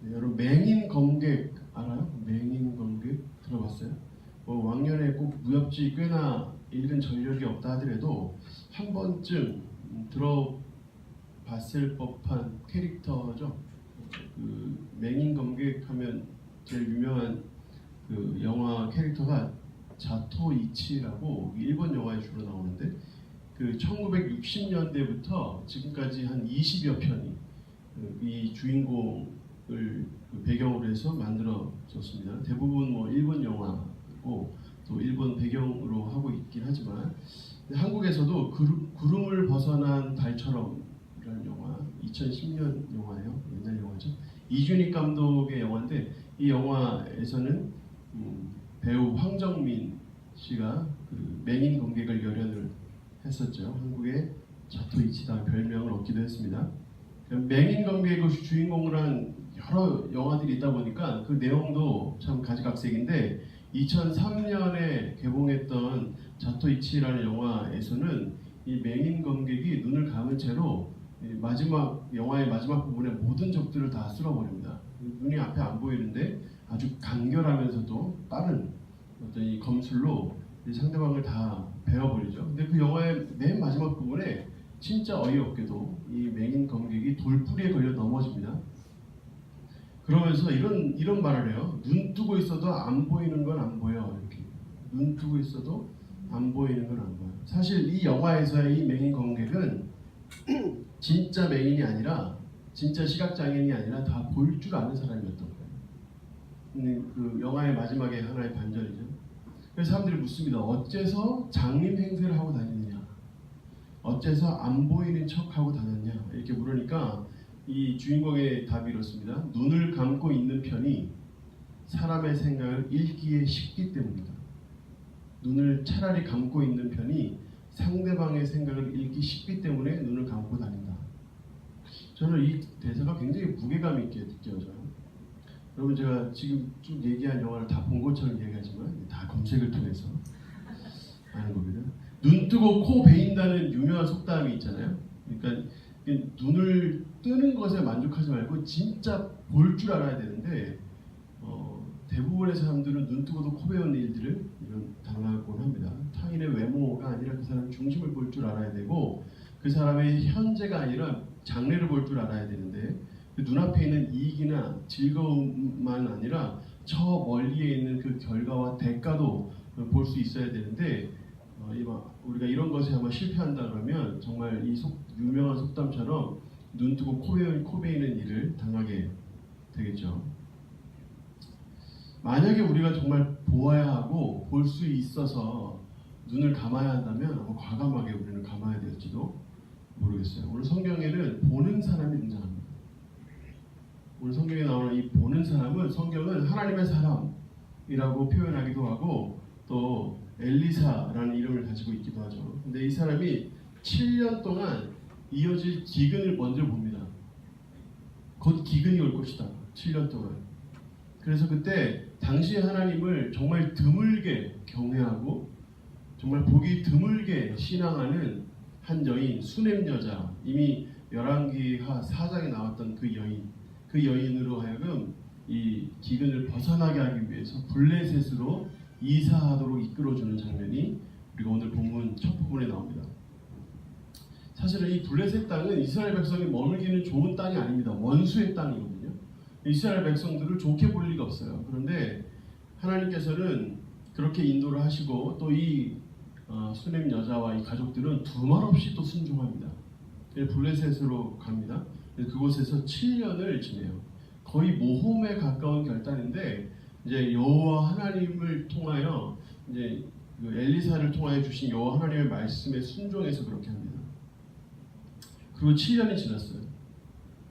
네, 여러분 맹인 검객 알아요? 맹인 검객 들어봤어요? 왕년에 꼭 무협지 꽤나 읽은 전력이 없다 하더라도 한 번쯤 들어봤을 법한 캐릭터죠. 그 맹인 검객하면 제일 유명한 그 영화 캐릭터가 자토 이치라고 일본 영화에 주로 나오는데 그 1960년대부터 지금까지 한 20여 편이 이 주인공을 배경으로 해서 만들어졌습니다. 대부분 뭐 일본 영화고 또 일본 배경으로 하고 있긴 하지만 한국에서도 구름을 벗어난 달처럼이라는 영화 2010년 영화예요. 옛날 영화죠. 이준익 감독의 영화인데 이 영화에서는 배우 황정민 씨가 그 맹인 검객을 열연을 했었죠. 한국의 자토이치다 별명을 얻기도 했습니다. 맹인 검객의 주인공을 한 여러 영화들이 있다 보니까 그 내용도 참 가지각색인데 2003년에 개봉했던 자토이치라는 영화에서는 이 맹인 검객이 눈을 감은 채로 영화의 마지막 부분에 모든 적들을 다 쓸어버립니다. 눈이 앞에 안 보이는데 아주 간결하면서도 빠른 어떤 이 검술로 상대방을 다 베어버리죠. 근데 그 영화의 맨 마지막 부분에 진짜 어이없게도 이 맹인 검객이 돌뿌리에 걸려 넘어집니다. 그러면서 이런 말을 해요. 눈 뜨고 있어도 안 보이는 건 안 보여. 이렇게 눈 뜨고 있어도 안 보이는 건 안 보여. 사실 이 영화에서의 이 맹인 검객은 진짜 맹인이 아니라 진짜 시각장애인이 아니라 다 볼 줄 아는 사람이었던 거예요. 그 영화의 마지막에 하나의 반전이죠. 그래서 사람들이 묻습니다. 어째서 장림 행세를 하고 다니느냐? 어째서 안 보이는 척하고 다녔냐? 이렇게 물으니까 이 주인공의 답이 이렇습니다. 눈을 감고 있는 편이 사람의 생각을 읽기에 쉽기 때문이다. 눈을 차라리 감고 있는 편이 상대방의 생각을 읽기 쉽기 때문에 눈을 감고 다닌다. 저는 이 대사가 굉장히 무게감 있게 느껴져요. 여러분 제가 지금 쭉 얘기한 영화를 다 본 것처럼 얘기하지만 다 검색을 통해서 아는 겁니다. 눈 뜨고 코 베인다는 유명한 속담이 있잖아요. 그러니까 눈을 뜨는 것에 만족하지 말고 진짜 볼 줄 알아야 되는데 대부분의 사람들은 눈 뜨고도 코 베는 일들을 당하곤 합니다. 타인의 외모가 아니라 그 사람 중심을 볼 줄 알아야 되고 그 사람의 현재가 아니라 장래를 볼 줄 알아야 되는데 그 눈앞에 있는 이익이나 즐거움만 아니라 저 멀리에 있는 그 결과와 대가도 볼 수 있어야 되는데 우리가 이런 것에 아마 실패한다 그러면 정말 이 유명한 속담처럼 눈 뜨고 코 베이는 일을 당하게 되겠죠. 만약에 우리가 정말 보아야 하고 볼 수 있어서 눈을 감아야 한다면 과감하게 우리는 감아야 될지도 모르겠어요. 오늘 성경에는 보는 사람이 등장합니다. 오늘 성경에 나오는 이 보는 사람은 성경은 하나님의 사람이라고 표현하기도 하고 또 엘리사라는 이름을 가지고 있기도 하죠. 근데 이 사람이 7년 동안 이어질 기근을 먼저 봅니다. 곧 기근이 올 것이다. 7년 동안. 그래서 그때 당시 하나님을 정말 드물게 경외하고 정말 보기 드물게 신앙하는 한 여인, 수넴 여자, 이미 열왕기하 4장에 나왔던 그 여인으로 하여금 이 기근을 벗어나게 하기 위해서 블레셋으로 이사하도록 이끌어주는 장면이 우리가 오늘 본문 첫 부분에 나옵니다. 사실은 이 블레셋 땅은 이스라엘 백성이 머물기는 좋은 땅이 아닙니다. 원수의 땅이거든요. 이스라엘 백성들을 좋게 볼 리가 없어요. 그런데 하나님께서는 그렇게 인도를 하시고 또 이 수넴 여자와 이 가족들은 두말 없이 또 순종합니다. 블레셋으로 갑니다. 그곳에서 7년을 지내요. 거의 모험에 가까운 결단인데 이제 여호와 하나님을 통하여 이제 그 엘리사를 통하여 주신 여호와 하나님의 말씀에 순종해서 그렇게 합니다. 그리고 7년이 지났어요.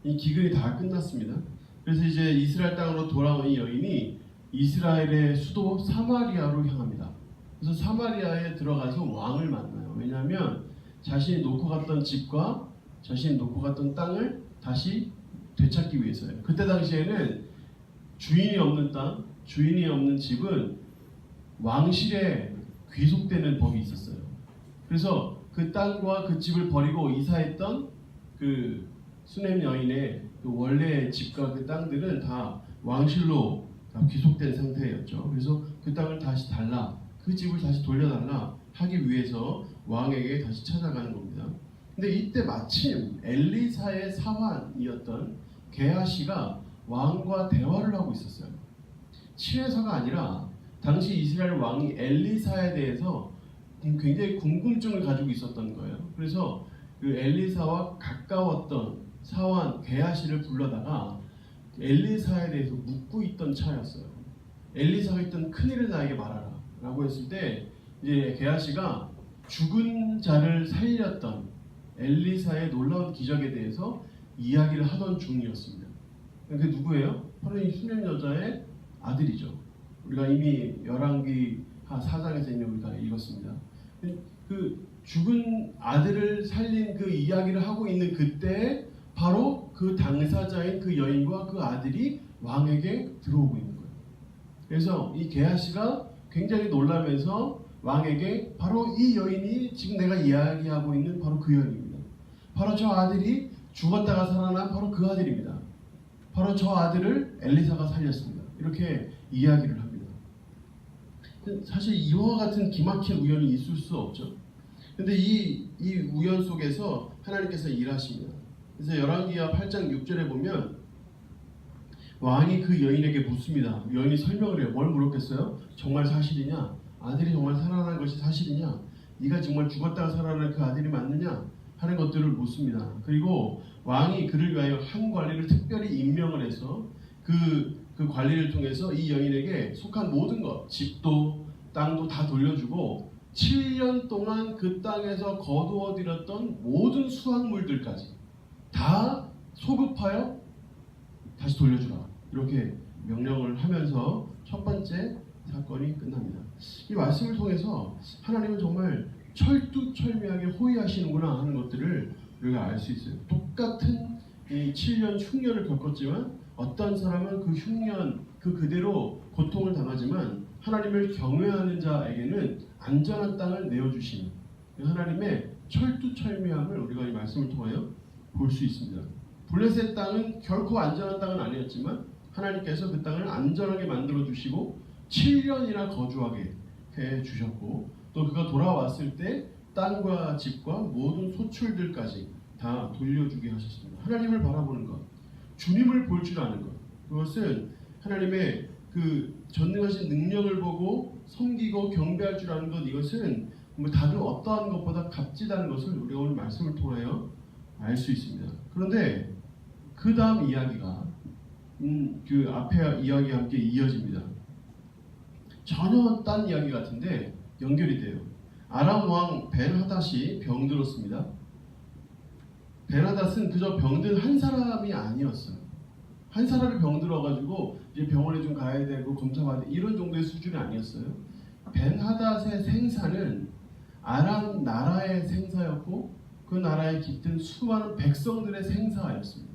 이 기근이 다 끝났습니다. 그래서 이제 이스라엘 땅으로 돌아온 이 여인이 이스라엘의 수도 사마리아로 향합니다. 그래서 사마리아에 들어가서 왕을 만나요. 왜냐하면 자신이 놓고 갔던 집과 자신이 놓고 갔던 땅을 다시 되찾기 위해서요. 그때 당시에는 주인이 없는 땅, 주인이 없는 집은 왕실에 귀속되는 법이 있었어요. 그래서 그 땅과 그 집을 버리고 이사했던 그 수넴 여인의 그 원래 집과 그 땅들은 다 왕실로 다 귀속된 상태였죠. 그래서 그 땅을 다시 달라, 그 집을 다시 돌려달라 하기 위해서 왕에게 다시 찾아가는 겁니다. 근데 이때 마침 엘리사의 사환이었던 게하시가 왕과 대화를 하고 있었어요. 친해서가 아니라 당시 이스라엘 왕이 엘리사에 대해서 굉장히 궁금증을 가지고 있었던 거예요. 그래서 그 엘리사와 가까웠던 사환 게하시를 불러다가 엘리사에 대해서 묻고 있던 차였어요. 엘리사가 있던 큰일을 나에게 말하라 라고 했을 때 이제 게하시가 죽은 자를 살렸던 엘리사의 놀라운 기적에 대해서 이야기를 하던 중이었습니다. 그게 누구예요? 바로 이 수넴 여자의 아들이죠. 우리가 이미 열왕기 4장에서 이미 우리가 읽었습니다. 그 죽은 아들을 살린 그 이야기를 하고 있는 그때 바로 그 당사자인 그 여인과 그 아들이 왕에게 들어오고 있는 거예요. 그래서 이 게하시가 굉장히 놀라면서 왕에게 바로 이 여인이 지금 내가 이야기하고 있는 바로 그 여인입니다. 바로 저 아들이 죽었다가 살아난 바로 그 아들입니다. 바로 저 아들을 엘리사가 살렸습니다. 이렇게 이야기를 합니다. 사실 이와 같은 기막힌 우연이 있을 수 없죠. 근데 이 우연 속에서 하나님께서 일하십니다. 그래서 열왕기하 8장 6절에 보면 왕이 그 여인에게 묻습니다. 여인이 설명을 해요. 뭘 물었겠어요? 정말 사실이냐? 아들이 정말 살아난 것이 사실이냐? 네가 정말 죽었다가 살아난 그 아들이 맞느냐? 하는 것들을 묻습니다. 그리고 왕이 그를 위하여 한 관리를 특별히 임명을 해서 그 관리를 통해서 이 여인에게 속한 모든 것, 집도 땅도 다 돌려주고 7년 동안 그 땅에서 거두어들였던 모든 수확물들까지 다 소급하여 다시 돌려주라. 이렇게 명령을 하면서 첫 번째 사건이 끝납니다. 이 말씀을 통해서 하나님은 정말 철두철미하게 호위하시는구나 하는 것들을 우리가 알 수 있어요. 똑같은 이 7년 흉년을 겪었지만 어떤 사람은 그 흉년 그대로 고통을 당하지만 하나님을 경외하는 자에게는 안전한 땅을 내어주시는 하나님의 철두철미함을 우리가 이 말씀을 통하여 볼 수 있습니다. 블레셋 땅은 결코 안전한 땅은 아니었지만 하나님께서 그 땅을 안전하게 만들어 주시고 7년이나 거주하게 해 주셨고 또 그가 돌아왔을 때 땅과 집과 모든 소출들까지 다 돌려주게 하셨습니다. 하나님을 바라보는 것, 주님을 볼 줄 아는 것, 그것은 하나님의 그 전능하신 능력을 보고 섬기고 경배할 줄 아는 것, 이것은 뭐 다른 어떠한 것보다 값지다는 것을 우리가 오늘 말씀을 통하여 알 수 있습니다. 그런데 그 다음 이야기가 그 앞에 이야기와 함께 이어집니다. 전혀 딴 이야기 같은데 연결이 돼요. 아람 왕 벤하닷이 병들었습니다. 벤하닷은 그저 병든 한 사람이 아니었어요. 한 사람이 병들어가지고 이제 병원에 좀 가야 되고 검사받아 이런 정도의 수준이 아니었어요. 벤하닷의 생사는 아람 나라의 생사였고 그 나라에 깃든 수많은 백성들의 생사였습니다.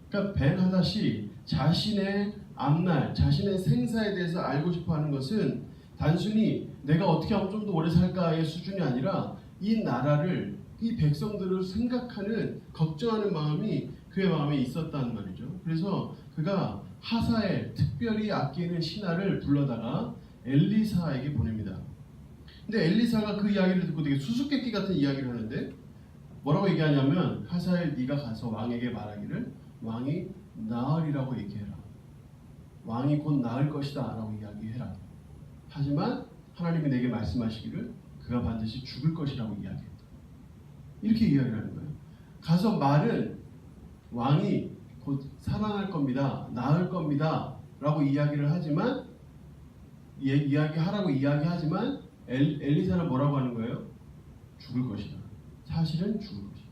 그러니까 벤하닷이 자신의 앞날, 자신의 생사에 대해서 알고 싶어하는 것은 단순히 내가 어떻게 하면 좀 더 오래 살까의 수준이 아니라 이 나라를, 이 백성들을 생각하는, 걱정하는 마음이 그의 마음에 있었다는 말이죠. 그래서 그가 하사엘, 특별히 아끼는 신하를 불러다가 엘리사에게 보냅니다. 근데 엘리사가 그 이야기를 듣고 되게 수수께끼 같은 이야기를 하는데 뭐라고 얘기하냐면 하사엘 네가 가서 왕에게 말하기를 왕이 나으리라고 얘기해라. 왕이 곧 나을 것이다 라고 이야기해라. 하지만 하나님이 내게 말씀하시기를 그가 반드시 죽을 것이라고 이야기했다. 이렇게 이야기를 하는 거예요. 가서 말은 왕이 곧 살아날 겁니다. 나을 겁니다. 라고 이야기를 하지만 이야기하라고 이야기하지만 엘리사는 뭐라고 하는 거예요? 죽을 것이다. 사실은 죽을 것이다.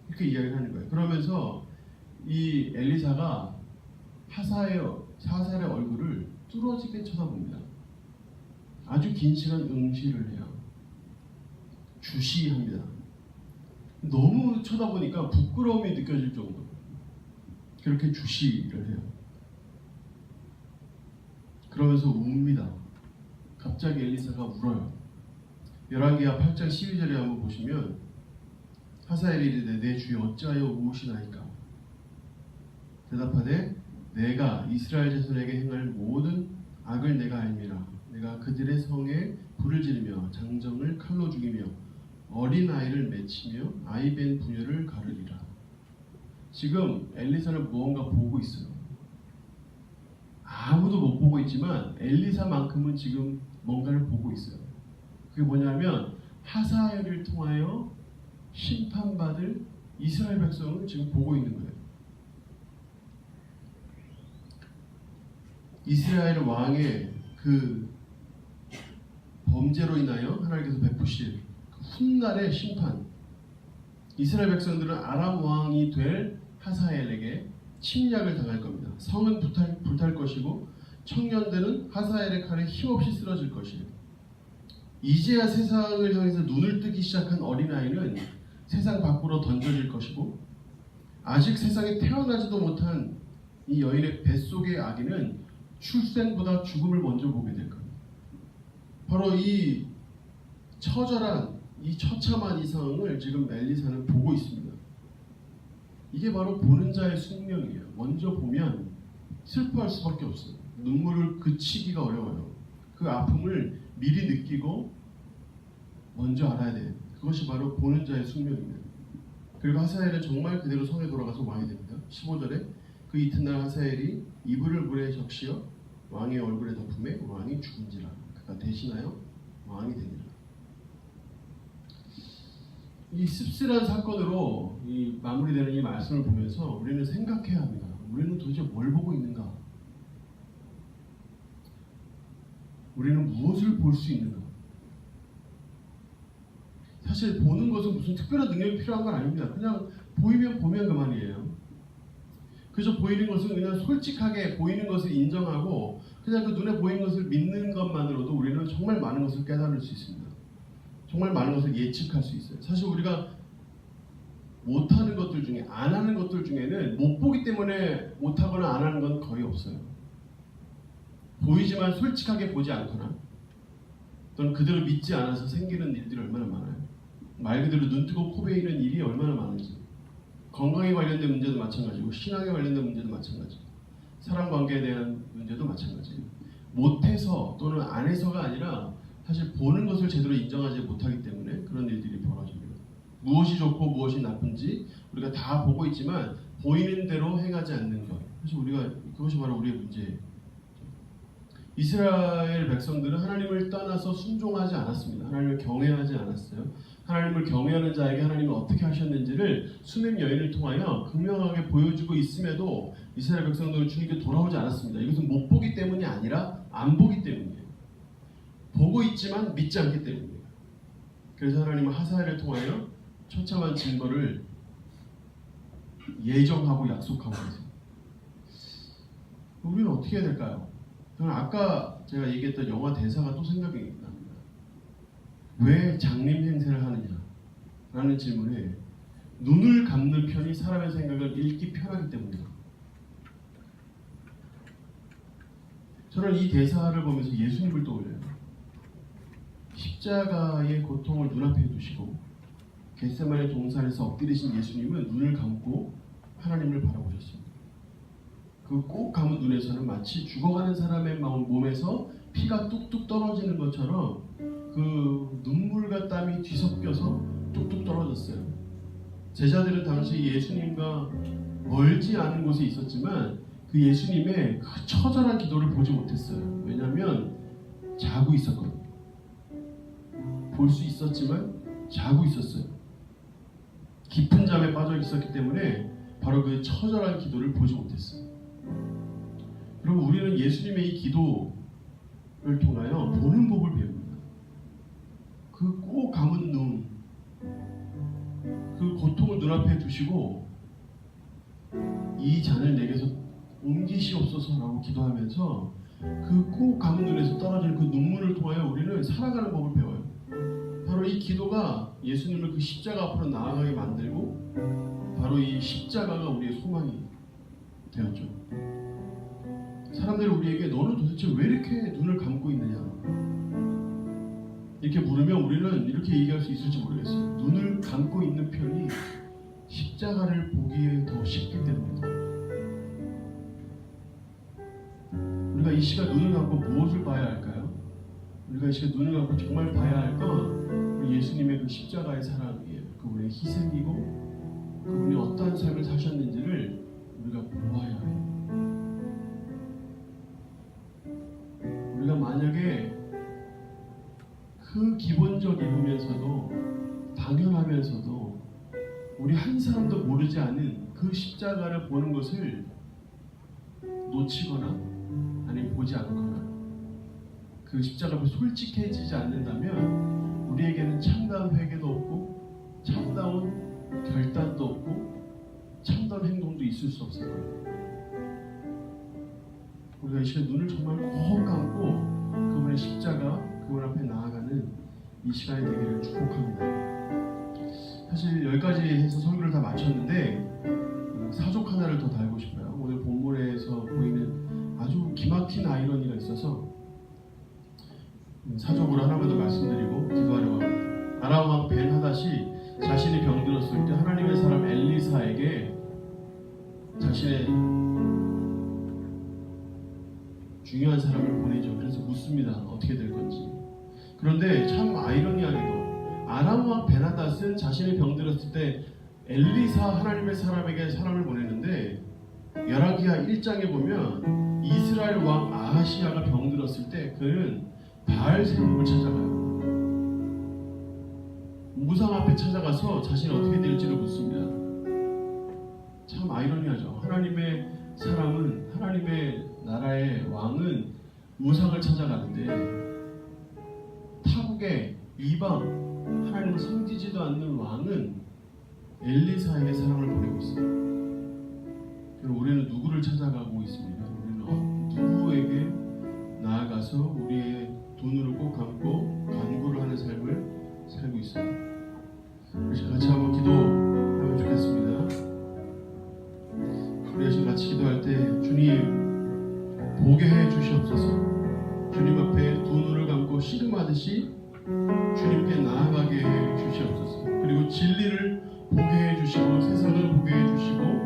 이렇게 이야기를 하는 거예요. 그러면서 이 엘리사가 하사엘의 얼굴을 뚫어지게 쳐다봅니다. 아주 긴 시간 응시를 해요. 주시합니다. 너무 쳐다보니까 부끄러움이 느껴질 정도로 그렇게 주시를 해요. 그러면서 웁니다. 갑자기 엘리사가 울어요. 열왕기하 8장 12절에 한번 보시면 하사엘이 이르되 내 주여 어찌하여 우시나이까 대답하되 내가 이스라엘 자손에게 행할 모든 악을 내가 알미라. 내가 그들의 성에 불을 지르며 장정을 칼로 죽이며 어린 아이를 맺히며 아이벤 부녀를 가르리라. 지금 엘리사는 무언가 보고 있어요. 아무도 못 보고 있지만 엘리사만큼은 지금 뭔가를 보고 있어요. 그게 뭐냐면 하사엘을 통하여 심판받을 이스라엘 백성을 지금 보고 있는 거예요. 이스라엘 왕의 그 범죄로 인하여 하나님께서 베푸실 그 훗날의 심판. 이스라엘 백성들은 아람 왕이 될 하사엘에게 침략을 당할 겁니다. 성은 불탈 것이고 청년들은 하사엘의 칼에 힘없이 쓰러질 것이에요. 이제야 세상을 향해서 눈을 뜨기 시작한 어린아이는 세상 밖으로 던져질 것이고 아직 세상에 태어나지도 못한 이 여인의 뱃속의 아기는 출생보다 죽음을 먼저 보게 될 겁니다. 바로 이 처절한 이 처참한 이상을 지금 엘리사는 보고 있습니다. 이게 바로 보는 자의 숙명이에요. 먼저 보면 슬퍼할 수밖에 없어요. 눈물을 그치기가 어려워요. 그 아픔을 미리 느끼고 먼저 알아야 돼요. 그것이 바로 보는 자의 숙명입니다. 그리고 하사엘은 정말 그대로 성에 돌아가서 왕이 됩니다. 15절에 그 이튿날 하사엘이 이불을 물에 적시어 왕의 얼굴에 덮음에 왕이 죽은지라. 그가 대신하여 왕이 되니라. 이 씁쓸한 사건으로 이 마무리되는 이 말씀을 보면서 우리는 생각해야 합니다. 우리는 도대체 뭘 보고 있는가? 우리는 무엇을 볼 수 있는가? 사실 보는 것은 무슨 특별한 능력이 필요한 건 아닙니다. 그냥 보이면 그만이에요. 그저 보이는 것은 그냥 솔직하게 보이는 것을 인정하고 그냥 그 눈에 보이는 것을 믿는 것만으로도 우리는 정말 많은 것을 깨달을 수 있습니다. 정말 많은 것을 예측할 수 있어요. 사실 우리가 못하는 것들 중에 안 하는 것들 중에는 못 보기 때문에 못하거나 안 하는 건 거의 없어요. 보이지만 솔직하게 보지 않거나 또는 그대로 믿지 않아서 생기는 일들이 얼마나 많아요. 말 그대로 눈 뜨고 코 베이는 일이 얼마나 많은지. 건강에 관련된 문제도 마찬가지고 신앙에 관련된 문제도 마찬가지고 사람 관계에 대한 문제도 마찬가지예요. 못해서 또는 안 해서가 아니라 사실 보는 것을 제대로 인정하지 못하기 때문에 그런 일들이 벌어집니다. 무엇이 좋고 무엇이 나쁜지 우리가 다 보고 있지만 보이는 대로 행하지 않는 것. 그래서 그것이 바로 우리의 문제예요. 이스라엘 백성들은 하나님을 떠나서 순종하지 않았습니다. 하나님을 경외하지 않았어요. 하나님을 경외하는 자에게 하나님은 어떻게 하셨는지를 수냄 여인을 통하여 극명하게 보여주고 있음에도 이스라엘 백성들은 주님께 돌아오지 않았습니다. 이것은 못 보기 때문이 아니라 안 보기 때문이에요. 보고 있지만 믿지 않기 때문이에요. 그래서 하나님은 하사엘을 통하여 처참한 징벌을 예정하고 약속하고 있어요. 우리는 어떻게 해야 될까요? 저는 아까 제가 얘기했던 영화 대사가 또 생각이 납니다. 왜 장림 행세를 하느냐? 라는 질문에 눈을 감는 편이 사람의 생각을 읽기 편하기 때문입니다. 저는 이 대사를 보면서 예수님을 떠올려요. 십자가의 고통을 눈앞에 두시고 겟세마네 동산에서 엎드리신 예수님은 눈을 감고 하나님을 바라보셨습니다. 그 꼭 감은 눈에서는 마치 죽어가는 사람의 몸에서 피가 뚝뚝 떨어지는 것처럼 그 눈물과 땀이 뒤섞여서 뚝뚝 떨어졌어요. 제자들은 당시 예수님과 멀지 않은 곳에 있었지만 그 예수님의 그 처절한 기도를 보지 못했어요. 왜냐하면 자고 있었거든요. 볼 수 있었지만 자고 있었어요. 깊은 잠에 빠져 있었기 때문에 바로 그 처절한 기도를 보지 못했어요. 그럼 우리는 예수님의 이 기도를 통하여 보는 법을 배웁니다. 그 꼭 감은 눈, 그 고통을 눈앞에 두시고 이 잔을 내게서 옮기시옵소서라고 기도하면서 그 꼭 감은 눈에서 떨어지는 그 눈물을 통하여 우리는 살아가는 법을 배워요. 바로 이 기도가 예수님을 그 십자가 앞으로 나아가게 만들고 바로 이 십자가가 우리의 소망이 되었죠. 사람들이 우리에게 너는 도대체 왜 이렇게 눈을 감고 있느냐 이렇게 물으면 우리는 이렇게 얘기할 수 있을지 모르겠어요. 눈을 감고 있는 편이 십자가를 보기에 더 쉽기 때문이다. 우리가 이 시간 눈을 감고 무엇을 봐야 할까요? 우리가 이 시간 눈을 감고 정말 봐야 할 건 예수님의 그 십자가의 사랑이에요. 그분의 희생이고 그분이 어떠한 삶을 사셨는지를 우리가 보아야 해요. 우리가 만약에 그 기본적이면서도 당연하면서도 우리 한 사람도 모르지 않은 그 십자가를 보는 것을 놓치거나 아니면 보지 않거나 그 십자가 앞에 솔직해지지 않는다면 우리에게는 참다운 회개도 없고 참다운 결단도 없고 참다운 행동도 있을 수 없을 거예요. 우리가 이 시간 눈을 정말 꼭 감고 그분의 십자가 그분 앞에 나아가는 이 시간이 되기를 축복합니다. 사실 여기까지 해서 설교를 다 마쳤는데 사족 하나를 더 달고 싶어요. 오늘 본문에서 보이는 아주 기막힌 아이러니가 있어서 사족으로 하나만 더 말씀드리고 기도하려고 합니다. 아람 왕 벤 하닷이 자신이 병들었을 때 하나님의 사람 엘리사에게 자신의 중요한 사람을 보내죠. 그래서 묻습니다. 어떻게 될 건지. 그런데 참 아이러니하게도 아람 왕 벤 하닷은 자신이 병들었을 때 엘리사 하나님의 사람에게 사람을 보냈는데 열왕기하 1장에 보면 이스라엘 왕 아하시야가 병들었을 때 그는 바알세복을 찾아가요. 무상 앞에 찾아가서 자신이 어떻게 될지를 묻습니다. 참 아이러니하죠. 하나님의 사람은 하나님의 나라의 왕은 우상을 찾아가는데 타국의 이방 하나님을 섬기지도 않는 왕은 엘리사에게 사랑을 보내고 있습니다. 그럼 우리는 누구를 찾아가고 있습니까? 우리는 누구에게 나아가서 우리의 두 눈을 꼭 감고 간구를 하는 삶을 살고 있어요. 그래서 같이 한번 기도하면 좋겠습니다. 우리 같이 기도할 때 주님 보게 해 주시옵소서. 주님 앞에 두 눈을 감고 씨름하듯이 주님께 나아가게 해 주시옵소서. 그리고 진리를 보게 해 주시고 세상을 보게 해 주시고